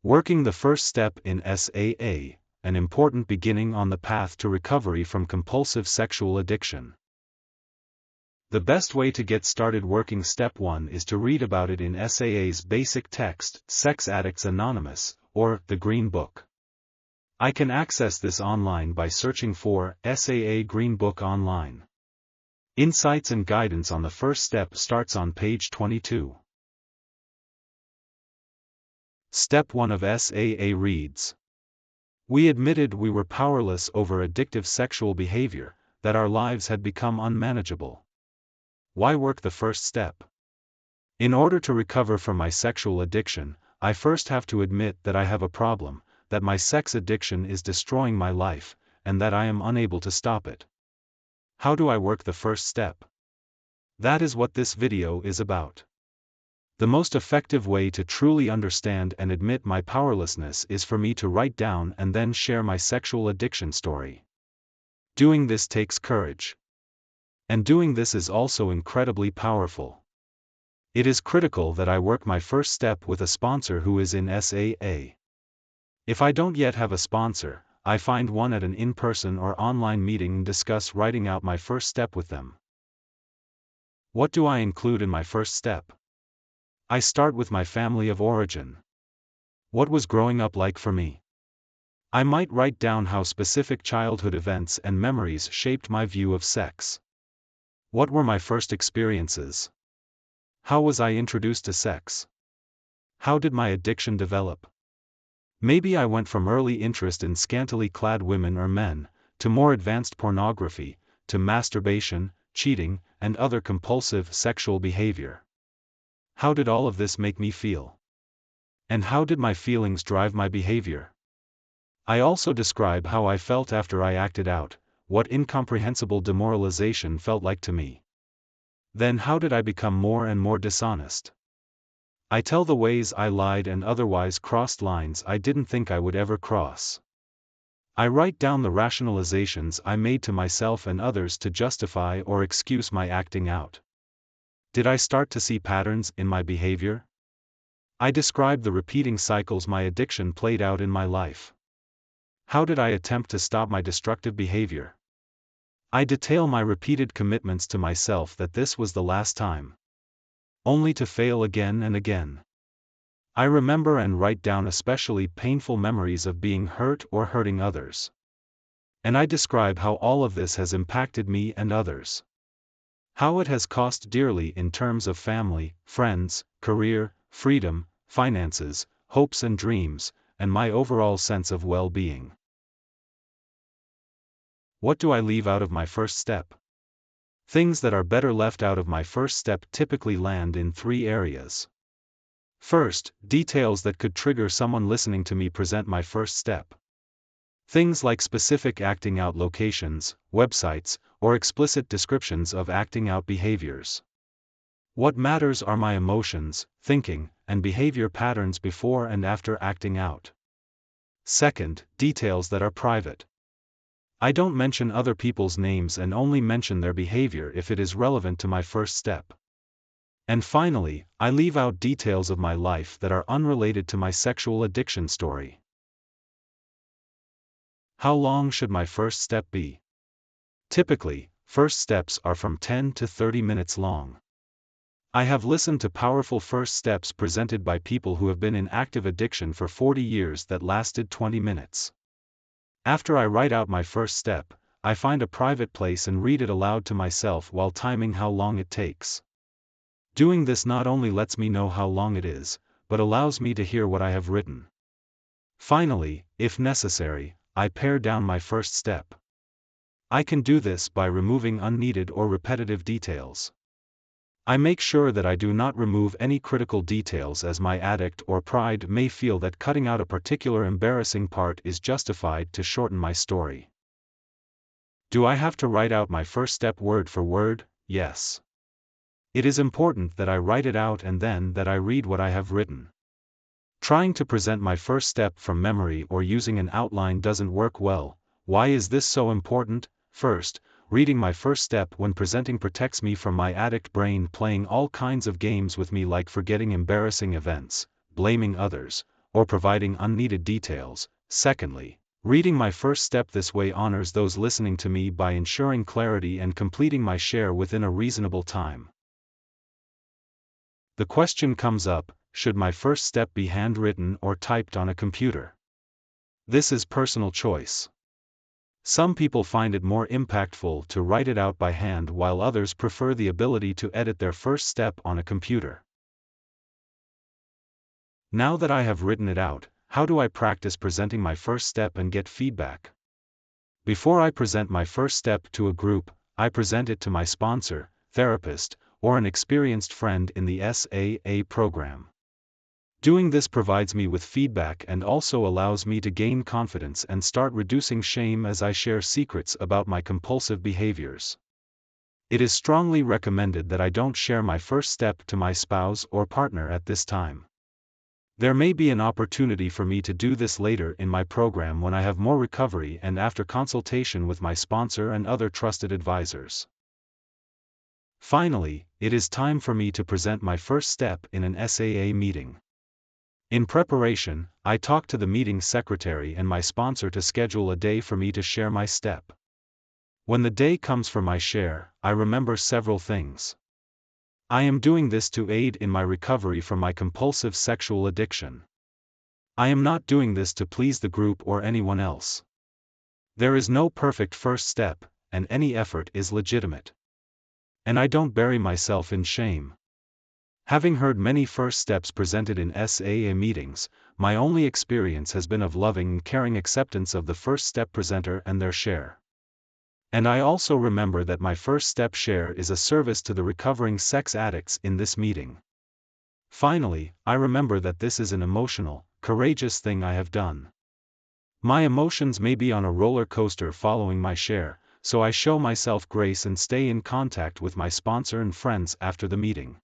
Working the first step in SAA, an important beginning on the path to recovery from compulsive sexual addiction. The best way to get started working Step 1 is to read about it in SAA's basic text, Sex Addicts Anonymous, or the Green Book. I can access this online by searching for SAA Green Book online. Insights and guidance on the first step starts on page 22. Step 1 of SAA reads: We admitted we were powerless over addictive sexual behavior, that our lives had become unmanageable. Why work the first step? In order to recover from my sexual addiction, I first have to admit that I have a problem, that my sex addiction is destroying my life, and that I am unable to stop it. How do I work the first step? That is what this video is about. The most effective way to truly understand and admit my powerlessness is for me to write down and then share my sexual addiction story. Doing this takes courage. And doing this is also incredibly powerful. It is critical that I work my first step with a sponsor who is in SAA. If I don't yet have a sponsor, I find one at an in-person or online meeting and discuss writing out my first step with them. What do I include in my first step? I start with my family of origin. What was growing up like for me? I might write down how specific childhood events and memories shaped my view of sex. What were my first experiences? How was I introduced to sex? How did my addiction develop? Maybe I went from early interest in scantily clad women or men, to more advanced pornography, to masturbation, cheating, and other compulsive sexual behavior. How did all of this make me feel? And how did my feelings drive my behavior? I also describe how I felt after I acted out, what incomprehensible demoralization felt like to me. Then how did I become more and more dishonest? I tell the ways I lied and otherwise crossed lines I didn't think I would ever cross. I write down the rationalizations I made to myself and others to justify or excuse my acting out. Did I start to see patterns in my behavior? I describe the repeating cycles my addiction played out in my life. How did I attempt to stop my destructive behavior? I detail my repeated commitments to myself that this was the last time. Only to fail again and again. I remember and write down especially painful memories of being hurt or hurting others. And I describe how all of this has impacted me and others. How it has cost dearly in terms of family, friends, career, freedom, finances, hopes and dreams, and my overall sense of well-being. What do I leave out of my first step? Things that are better left out of my first step typically land in 3 areas. First, details that could trigger someone listening to me present my first step. Things like specific acting out locations, websites, or explicit descriptions of acting out behaviors. What matters are my emotions, thinking, and behavior patterns before and after acting out. Second, details that are private. I don't mention other people's names and only mention their behavior if it is relevant to my first step. And finally, I leave out details of my life that are unrelated to my sexual addiction story. How long should my first step be? Typically, first steps are from 10 to 30 minutes long. I have listened to powerful first steps presented by people who have been in active addiction for 40 years that lasted 20 minutes. After I write out my first step, I find a private place and read it aloud to myself while timing how long it takes. Doing this not only lets me know how long it is, but allows me to hear what I have written. Finally, if necessary, I pare down my first step. I can do this by removing unneeded or repetitive details. I make sure that I do not remove any critical details as my addict or pride may feel that cutting out a particular embarrassing part is justified to shorten my story. Do I have to write out my first step word for word? Yes. It is important that I write it out and then that I read what I have written. Trying to present my first step from memory or using an outline doesn't work well. Why is this so important? First, reading my first step when presenting protects me from my addict brain playing all kinds of games with me, like forgetting embarrassing events, blaming others, or providing unneeded details. Secondly, reading my first step this way honors those listening to me by ensuring clarity and completing my share within a reasonable time. The question comes up, should my first step be handwritten or typed on a computer? This is personal choice. Some people find it more impactful to write it out by hand, while others prefer the ability to edit their first step on a computer. Now that I have written it out, how do I practice presenting my first step and get feedback? Before I present my first step to a group, I present it to my sponsor, therapist, or an experienced friend in the SAA program. Doing this provides me with feedback and also allows me to gain confidence and start reducing shame as I share secrets about my compulsive behaviors. It is strongly recommended that I don't share my first step to my spouse or partner at this time. There may be an opportunity for me to do this later in my program when I have more recovery and after consultation with my sponsor and other trusted advisors. Finally, it is time for me to present my first step in an SAA meeting. In preparation, I talk to the meeting secretary and my sponsor to schedule a day for me to share my step. When the day comes for my share, I remember several things. I am doing this to aid in my recovery from my compulsive sexual addiction. I am not doing this to please the group or anyone else. There is no perfect first step, and any effort is legitimate. And I don't bury myself in shame. Having heard many first steps presented in SAA meetings, my only experience has been of loving and caring acceptance of the first step presenter and their share. And I also remember that my first step share is a service to the recovering sex addicts in this meeting. Finally, I remember that this is an emotional, courageous thing I have done. My emotions may be on a roller coaster following my share, so I show myself grace and stay in contact with my sponsor and friends after the meeting.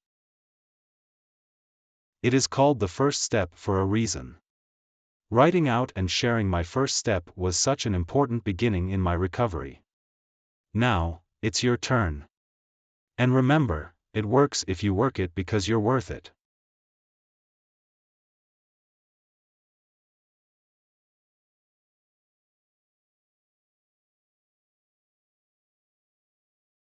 It is called the first step for a reason. Writing out and sharing my first step was such an important beginning in my recovery. Now, it's your turn. And remember, it works if you work it because you're worth it.